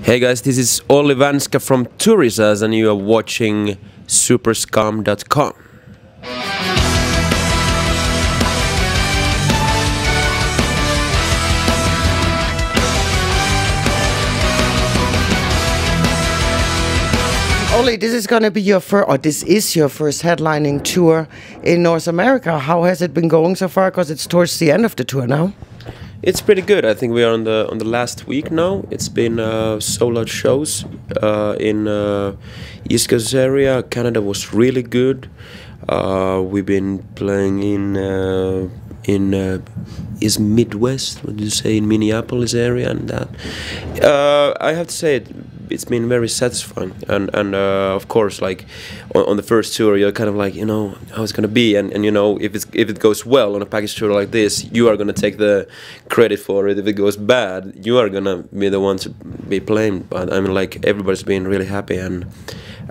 Hey guys, this is Olli Vanska from TURISAS and you are watching Superskum.com. Olli, this is going to be your first, or this is your first headlining tour in North America. How has it been going so far? Because it's towards the end of the tour now. It's pretty good. I think we are on the last week now. It's been sold out shows in East Coast area. Canada was really good. We've been playing in is Midwest, what do you say, in Minneapolis area, and that. I have to say it's been very satisfying, and of course, like on the first tour, you're kind of like, you know, how it's gonna be, and you know, if it goes well on a package tour like this, you are gonna take the credit for it. If it goes bad, you are gonna be the one to be blamed. But I mean, like, everybody's been really happy, and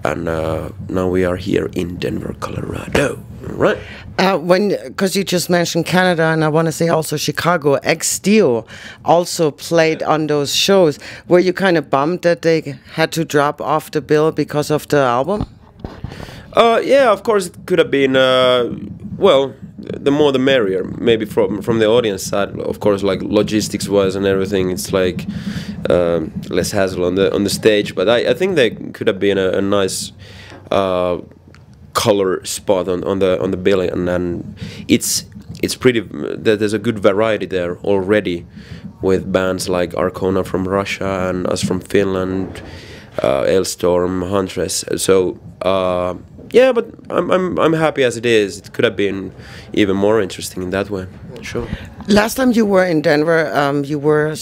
now we are here in Denver, Colorado, right? Because you just mentioned Canada, and I want to say also Chicago, X-Steel also played on those shows. Were you kind of bummed that they had to drop off the bill because of the album? Yeah, of course it could have been. Well, the more the merrier. Maybe from the audience side, of course, like logistics wise and everything, it's like less hassle on the stage. But I think they could have been a nice color spot on the bill, and it's pretty. There's a good variety there already, with bands like Arcona from Russia and us from Finland, Elstorm, Huntress. So yeah, but I'm happy as it is. It could have been even more interesting in that way. Sure. Last time you were in Denver, you were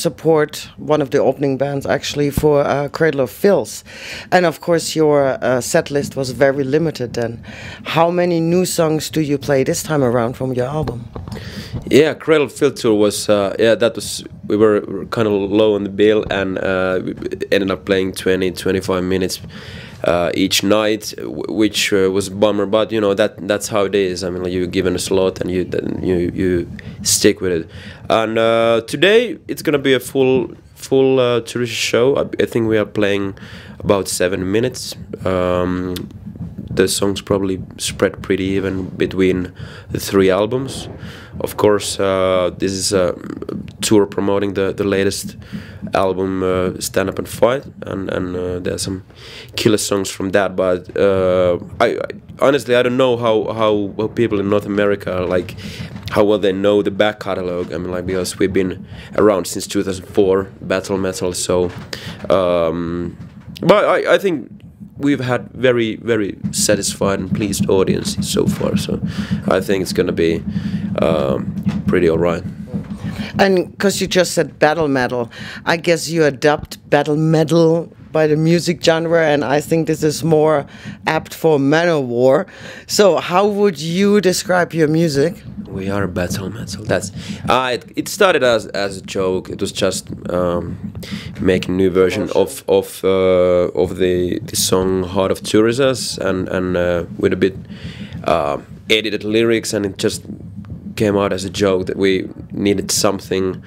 one of the opening bands actually for Cradle of Filth, and of course your set list was very limited then. How many new songs do you play this time around from your album? Yeah, Cradle of Filth tour was we were kind of low on the bill, and we ended up playing 20-25 minutes each night, which was a bummer, but you know, that's how it is. I mean, like, you're given a slot and you stick with it. And today it's gonna be a full TURISAS show. I think we are playing about 7 minutes. The songs probably spread pretty even between the 3 albums. Of course, this is a tour promoting the latest album, Stand Up and Fight, and there's some killer songs from that. But I honestly, I don't know how people in North America, like, how well they know the back catalog. I mean, like, because we've been around since 2004, battle metal. So, but I think we've had very satisfied and pleased audiences so far, so I think it's gonna be pretty alright. And because you just said battle metal, I guess you adopt battle metal by the music genre, and I think this is more apt for Manowar. So how would you describe your music? We are battle metal. That's it started as a joke. It was just making a new version of the song Heart of TURISAS, and with a bit edited lyrics, and it just came out as a joke that we needed something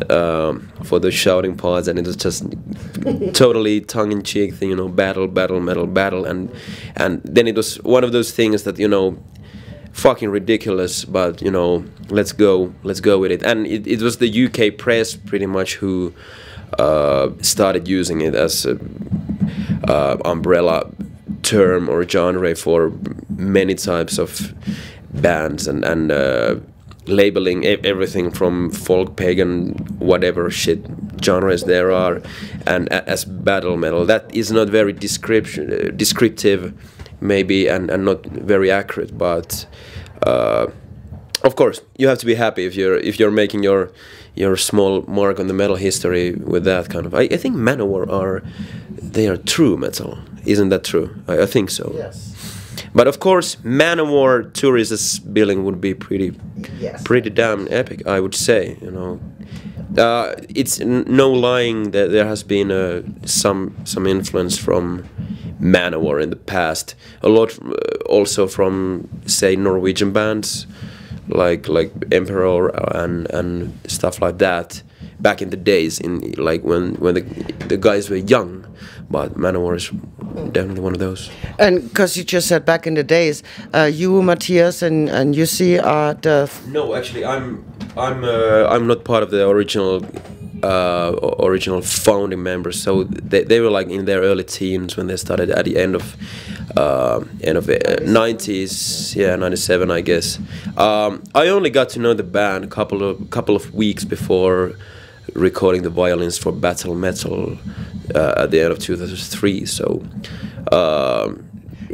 for the shouting parts, and it was just totally tongue-in-cheek thing, you know, battle metal battle, and then it was one of those things that, you know, fucking ridiculous, but you know, let's go with it. And it was the UK press pretty much who started using it as a umbrella term or genre for many types of bands, and labeling everything from folk, pagan, whatever shit genres there are, and as battle metal. That is not very descriptive maybe, and not very accurate, but of course you have to be happy if you're making your small mark on the metal history with that kind of. I think Manowar they are true metal, isn't that true? I think so. Yes. But of course, Manowar TURISAS billing would be pretty damn epic, I would say. You know, it's no lying that there has been some influence from Manowar in the past. A lot also from, say, Norwegian bands like Emperor and stuff like that. back in the days, in like when the guys were young. But Manowar is definitely one of those. And because you just said back in the days, you, Matthias, and Jussi are the... No, actually, I'm not part of the original founding members. So they were like in their early teens when they started at the end of 90s, yeah, 97, I guess. I only got to know the band a couple of weeks before recording the violins for Battle Metal at the end of 2003. So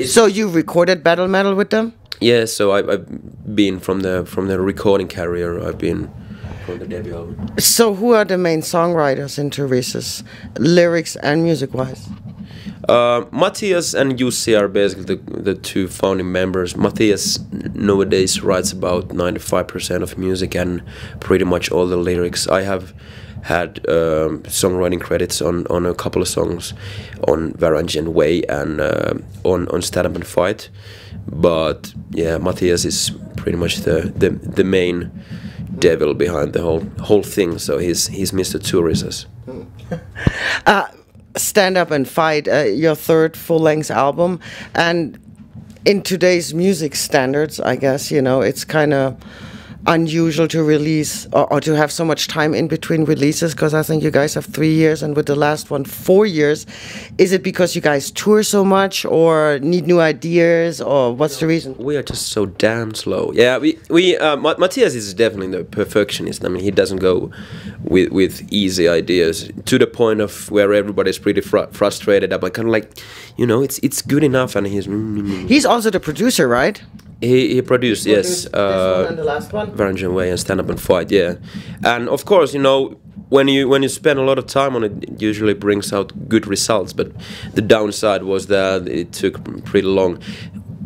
so you recorded Battle Metal with them? Yeah, so I've been from the recording career. I've been from the debut album. So who are the main songwriters in TURISAS, lyrics and music-wise? Matthias and Jussi are basically the two founding members. Matthias nowadays writes about 95% of music and pretty much all the lyrics. I have had songwriting credits on a couple of songs on Varangian Way and on Stand Up and Fight. But yeah, Matthias is pretty much the main devil behind the whole thing. So he's Mr. TURISAS. Stand Up and Fight, your third full-length album, and in today's music standards, I guess, you know, it's kind of unusual to release or to have so much time in between releases, because I think you guys have 3 years and with the last one 4 years. Is it because you guys tour so much or need new ideas, or what's the reason? We are just so damn slow. Yeah, Matthias is definitely the perfectionist. I mean, he doesn't go with easy ideas to the point of where everybody's pretty frustrated. I'm kind of like, you know, it's good enough, and he's also the producer, right? He produced, yes, this one and the last one, Varangian Way and Stand Up and Fight, yeah. And of course, you know, when you spend a lot of time on it, it usually brings out good results. But the downside was that it took pretty long.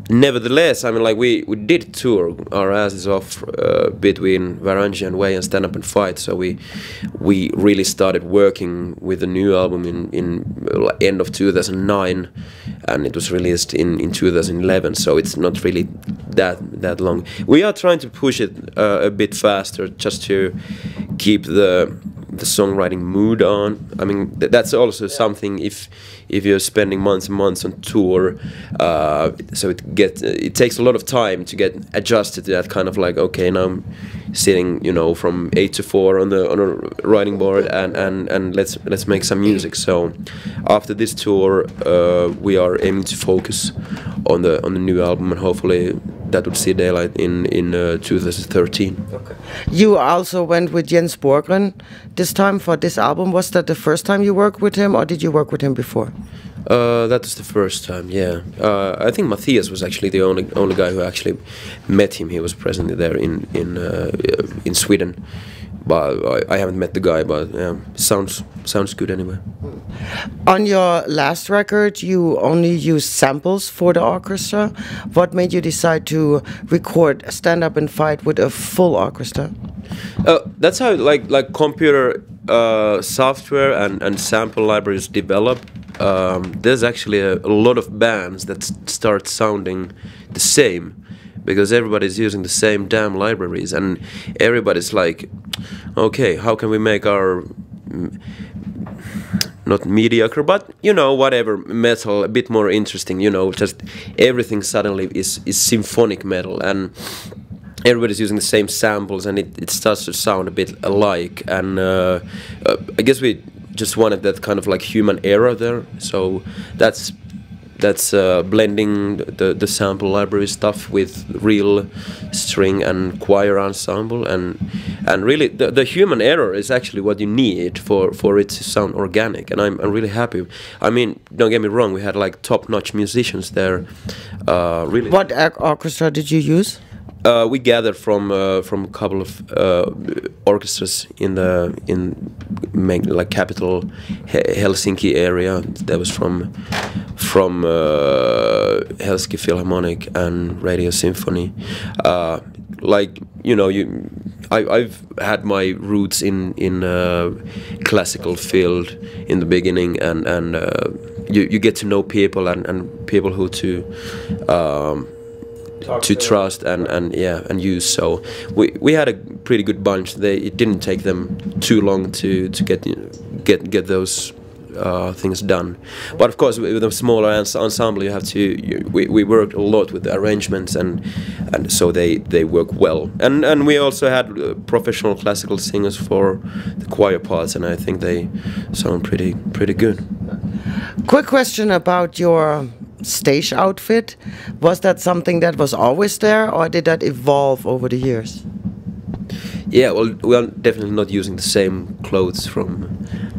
Nevertheless, I mean, like we did tour our asses off between Varangian Way and Stand Up and Fight. So we really started working with the new album in end of 2009, and it was released in 2011. So it's not really that long. We are trying to push it a bit faster, just to keep the songwriting mood on. I mean, that's also something if you're spending months and months on tour, so it takes a lot of time to get adjusted to that kind of like, okay, now I'm sitting, you know, from 8 to 4 on a writing board and let's make some music. So after this tour, we are aiming to focus on the new album, and hopefully that would see daylight in 2013. Okay. You also went with Jens Borgren this time for this album. Was that the first time you worked with him, or did you work with him before? That was the first time, yeah. I think Matthias was actually the only guy who actually met him. He was present there in Sweden. But I haven't met the guy, but yeah, sounds good anyway. On your last record, you only used samples for the orchestra. What made you decide to record Stand Up and Fight with a full orchestra? That's how like computer software and sample libraries develop. There's actually a lot of bands that start sounding the same, because everybody's using the same damn libraries, and everybody's like, okay, how can we make our not mediocre, but you know, whatever, metal a bit more interesting, you know, just everything suddenly is symphonic metal, and everybody's using the same samples, and it starts to sound a bit alike. And I guess we just wanted that kind of like human error there, so that's blending the sample library stuff with real string and choir ensemble, and really the human error is actually what you need for it to sound organic, and I'm really happy. I mean, don't get me wrong, we had like top-notch musicians there. Really. What orchestra did you use? We gathered from a couple of orchestras in like capital Helsinki area. That was from Helsinki Philharmonic and Radio Symphony. Like, you know, I've had my roots in classical field in the beginning, and you get to know people and people who to to trust and use. So we had a pretty good bunch. It didn't take them too long to get those things done. But of course, with a smaller ensemble, you have to. We worked a lot with the arrangements, and so they work well. And we also had professional classical singers for the choir parts, and I think they sound pretty good. Quick question about your stage outfit. Was that something that was always there, or did that evolve over the years? Yeah, well, we are definitely not using the same clothes from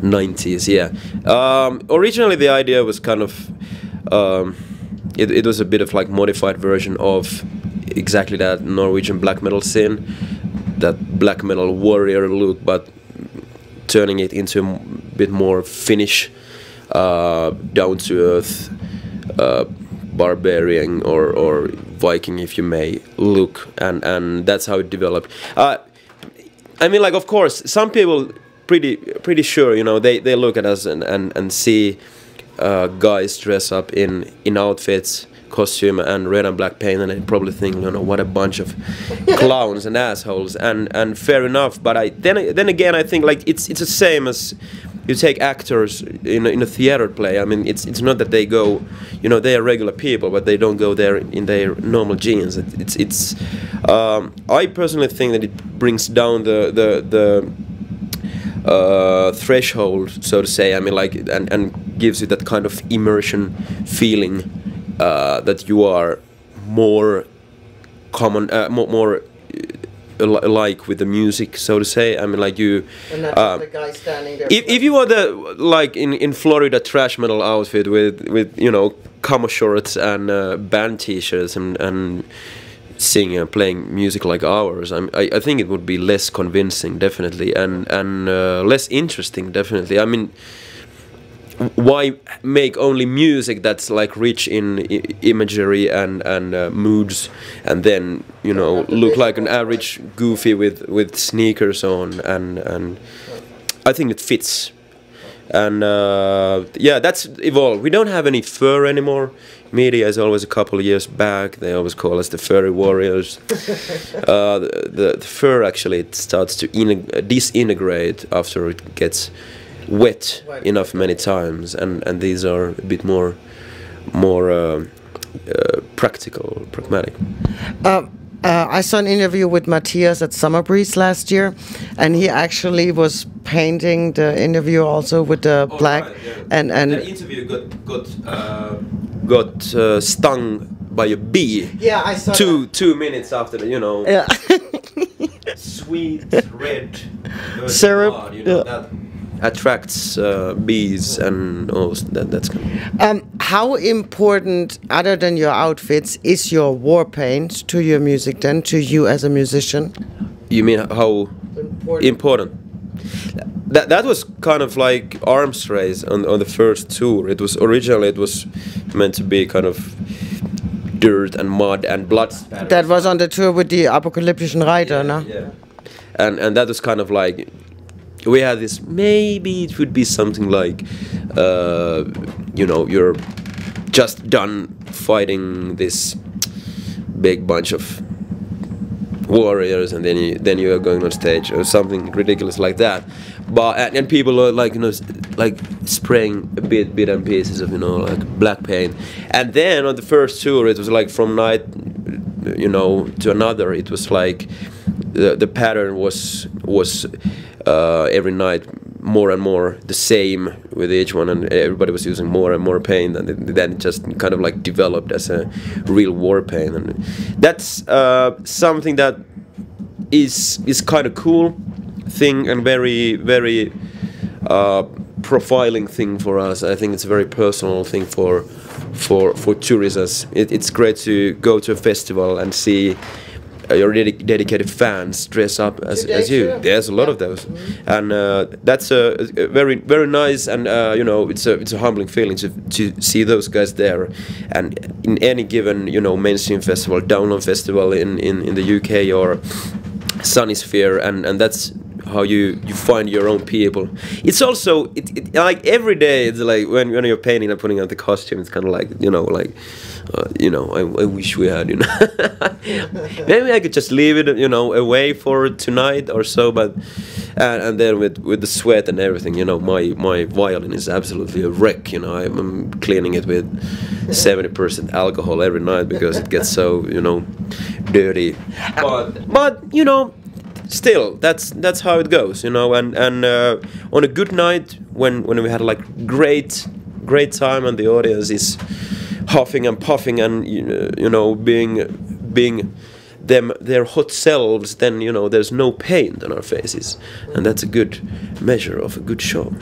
90s. Yeah, originally the idea was kind of it was a bit of like modified version of exactly that Norwegian black metal scene, that black metal warrior look, but turning it into a bit more Finnish, down to earth, barbarian or Viking, if you may, look, and that's how it developed. I mean, like, of course, some people pretty sure, you know, they look at us and see guys dress up in outfits, costume, and red and black paint, and they probably think, you know, what a bunch of clowns and assholes, and fair enough. But then again, I think like it's the same as you take actors in a theater play. I mean, it's not that they go, you know, they are regular people, but they don't go there in their normal jeans. I personally think that it brings down the threshold, so to say. I mean, like, and gives you that kind of immersion feeling, that you are more common, more alike with the music, so to say. I mean, like you. And not the guy standing there. If you were like in Florida thrash metal outfit with you know, camo shorts and band T-shirts and singing and playing music like ours, I think it would be less convincing, definitely, and less interesting, definitely. I mean, why make only music that's like rich in imagery and moods, and then, you know, look like an average goofy with sneakers on, and I think it fits. And yeah, that's evolved. We don't have any fur anymore. Media is always a couple of years back. They always call us the furry warriors. The fur actually, it starts to disintegrate after it gets wet enough many times, and these are a bit more pragmatic. I saw an interview with Matthias at Summer Breeze last year, and he actually was painting the interview also with the black. Right, yeah. and that interview got stung by a bee. Yeah, I saw 2 minutes after the, you know. Yeah. Sweet red syrup. blood, you know, that attracts bees and all that's kind of. How important, other than your outfits, is your war paint to your music then, to you as a musician? You mean how important? That was kind of like arms race on the first tour. It was originally meant to be kind of dirt and mud and blood spatter. That was on the tour with the Apokalyptischen Reiter, yeah, no? Yeah. And that was kind of like, we had this, maybe it would be something like, you know, you're just done fighting this big bunch of warriors, and then you are going on stage or something ridiculous like that. But and people are like, you know, like spraying bit and pieces of, you know, like black paint. And then on the first tour, it was like from night, you know, to another. It was like the pattern was every night more and more the same with each one, and everybody was using more and more paint, and then it just kind of like developed as a real war paint. And that's something that is kind of cool thing, and very profiling thing for us. I think it's a very personal thing for TURISAS. It's great to go to a festival and see your dedicated fans dress up as you. Too. There's a lot of those, and that's a very nice, and you know, it's a humbling feeling to see those guys there. And in any given, you know, mainstream festival, download festival in the UK or Sunny Sphere, and that's how you find your own people. It's also like every day. It's like when you're painting and putting out the costume. It's kind of like I wish we had maybe I could just leave it away for tonight or so. But and then with the sweat and everything, my violin is absolutely a wreck. I'm cleaning it with 70% alcohol every night because it gets so dirty. But still, that's how it goes, and on a good night when we had like great time and the audience is huffing and puffing and being their hot selves, then there's no paint on our faces, and that's a good measure of a good show.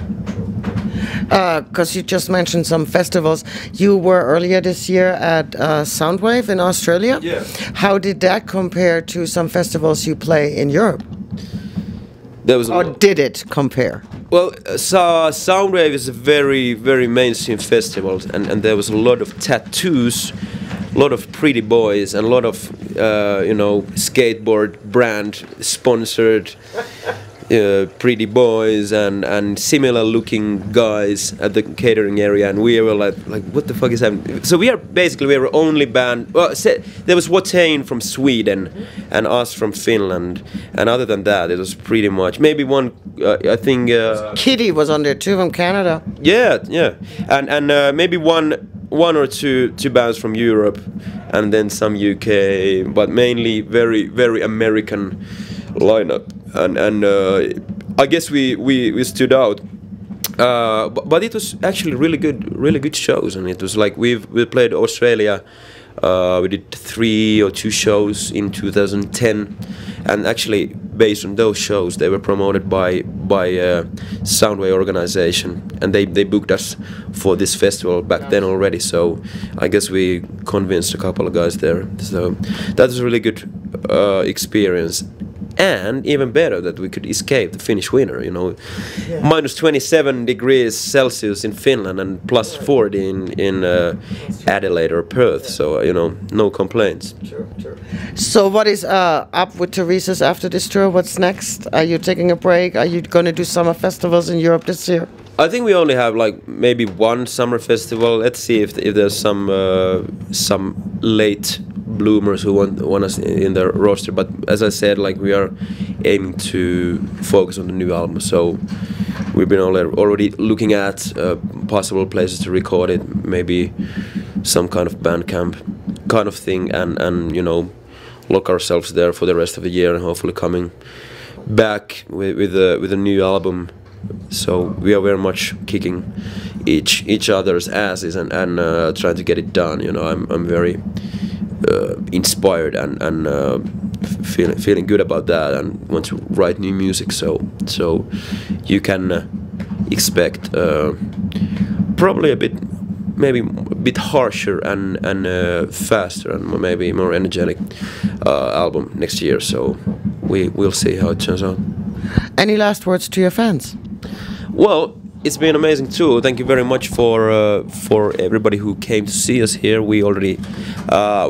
Because you just mentioned some festivals. You were earlier this year at Soundwave in Australia. Yeah. How did that compare to some festivals you play in Europe? Or did it compare? Well, Soundwave is a very, very mainstream festival, and there was a lot of tattoos, a lot of pretty boys, and a lot of skateboard brand sponsored pretty boys and similar looking guys at the catering area, and we were like what the fuck is happening? So we were only band. Well, there was Watain from Sweden and us from Finland, and other than that it was pretty much maybe one I think Kitty was on there too from Canada. Yeah, and maybe one or two bands from Europe, and then some UK, but mainly very, very American lineup. And I guess we stood out, but it was actually really good shows, and it was like we played Australia. We did 3 or 2 shows in 2010, and actually based on those shows they were promoted by Soundwave organization, and they booked us for this festival back then already. So I guess we convinced a couple of guys there. So that was a really good experience. And even better that we could escape the Finnish winter, minus 27 degrees Celsius in Finland and plus 40 in Adelaide or Perth. So no complaints. Sure. So what is up with TURISAS after this tour? What's next? Are you taking a break? Are you going to do summer festivals in Europe this year? I think we only have like maybe one summer festival. Let's see if there's some late bloomers who want us in their roster. But as I said, like we are aiming to focus on the new album. So we've been already looking at possible places to record it, maybe some kind of Bandcamp kind of thing, and lock ourselves there for the rest of the year, and hopefully coming back with a new album. So we are very much kicking each other's asses and trying to get it done. I'm very inspired and feeling good about that, and want to write new music. So you can expect probably maybe a bit harsher and faster and maybe more energetic album next year. So we'll see how it turns out. Any last words to your fans? Well, it's been amazing too. Thank you very much for everybody who came to see us here. We already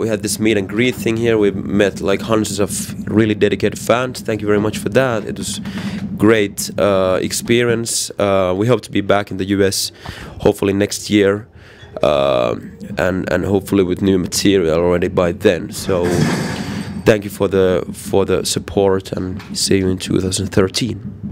we had this meet and greet thing here. We met like hundreds of really dedicated fans. Thank you very much for that. It was great experience. We hope to be back in the US hopefully next year, and hopefully with new material already by then. So thank you for the support, and see you in 2013.